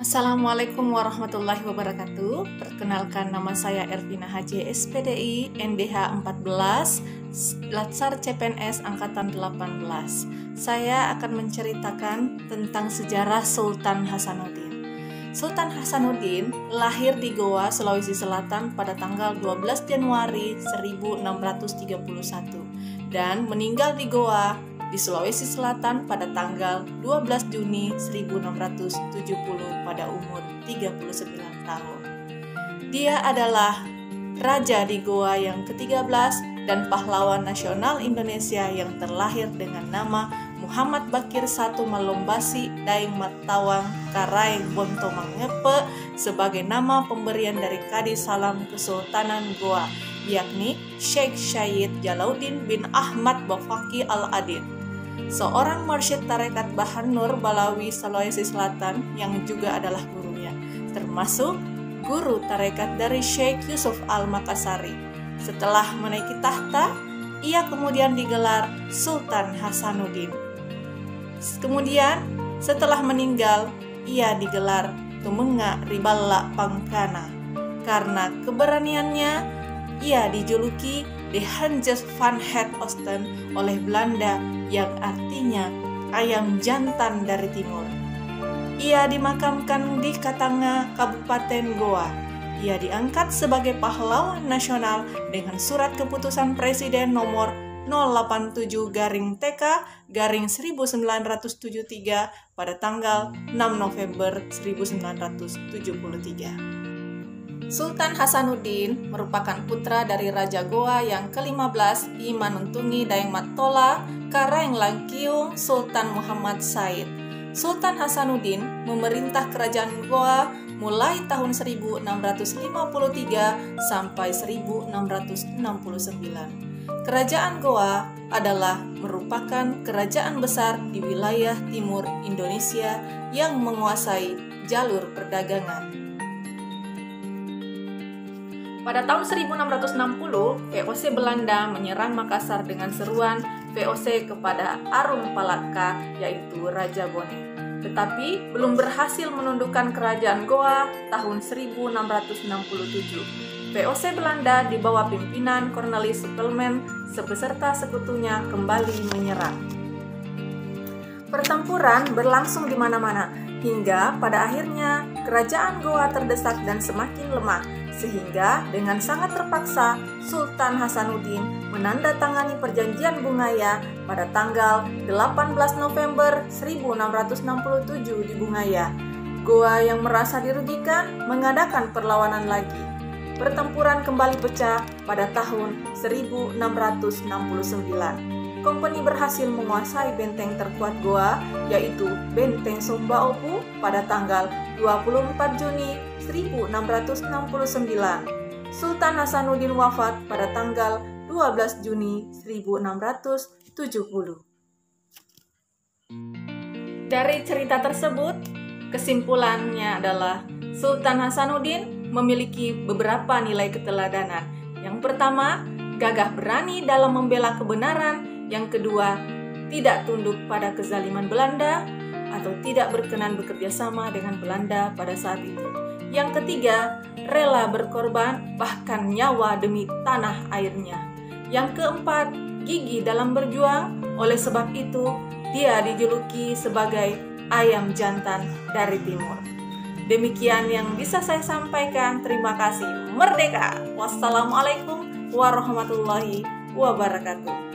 Assalamualaikum warahmatullahi wabarakatuh. Perkenalkan, nama saya Ervina Haji SPDI NDH 14 Latsar CPNS Angkatan 18. Saya akan menceritakan tentang sejarah Sultan Hasanuddin. Sultan Hasanuddin lahir di Goa, Sulawesi Selatan pada tanggal 12 Januari 1631 dan meninggal di Goa di Sulawesi Selatan pada tanggal 12 Juni 1670 pada umur 39 tahun. Dia adalah raja di Goa yang ke-13 dan pahlawan nasional Indonesia yang terlahir dengan nama Muhammad Bakir I Malombasi Daeng Matawang Karaeng Bonto Mangepe sebagai nama pemberian dari Kadis Salam Kesultanan Goa, yakni Sheikh Syahid Jalauddin bin Ahmad Bafaki Al-Adin, seorang mursyid tarekat Bahar Nur Balawi Sulawesi Selatan yang juga adalah gurunya, termasuk guru tarekat dari Sheikh Yusuf Al-Makassari. Setelah menaiki tahta, ia kemudian digelar Sultan Hasanuddin. Kemudian setelah meninggal, ia digelar Tumenga Riballa Pangkana. Karena keberaniannya, ia dijuluki The Hans van het Oosten oleh Belanda, yang artinya ayam jantan dari timur. Ia dimakamkan di Katanga, Kabupaten Goa. Ia diangkat sebagai pahlawan nasional dengan surat keputusan Presiden nomor 087-TK-1973 pada tanggal 6 November 1973. Sultan Hasanuddin merupakan putra dari Raja Goa yang ke-15 Imanuntungi Daeng Matola Karaeng Langkiung Sultan Muhammad Said. Sultan Hasanuddin memerintah kerajaan Goa mulai tahun 1653 sampai 1669. Kerajaan Goa adalah merupakan kerajaan besar di wilayah timur Indonesia yang menguasai jalur perdagangan. Pada tahun 1660, VOC Belanda menyerang Makassar dengan seruan VOC kepada Arung Palaka, yaitu Raja Bone. Tetapi belum berhasil menundukkan kerajaan Goa tahun 1667. VOC Belanda di bawah pimpinan Cornelis Suppelman beserta sekutunya kembali menyerang. Pertempuran berlangsung di mana-mana, hingga pada akhirnya kerajaan Goa terdesak dan semakin lemah, sehingga dengan sangat terpaksa Sultan Hasanuddin menandatangani perjanjian Bungaya pada tanggal 18 November 1667 di Bungaya. Goa yang merasa dirugikan mengadakan perlawanan lagi. Pertempuran kembali pecah pada tahun 1669. Kompeni berhasil menguasai benteng terkuat Goa, yaitu Benteng Sombaopu pada tanggal 24 Juni 1669. Sultan Hasanuddin wafat pada tanggal 12 Juni 1670. Dari cerita tersebut, kesimpulannya adalah Sultan Hasanuddin memiliki beberapa nilai keteladanan. Yang pertama, gagah berani dalam membela kebenaran. Yang kedua, tidak tunduk pada kezaliman Belanda atau tidak berkenan bekerja sama dengan Belanda pada saat itu. Yang ketiga, rela berkorban bahkan nyawa demi tanah airnya. Yang keempat, gigih dalam berjuang. Oleh sebab itu, dia dijuluki sebagai ayam jantan dari timur. Demikian yang bisa saya sampaikan. Terima kasih. Merdeka! Wassalamualaikum warahmatullahi wabarakatuh.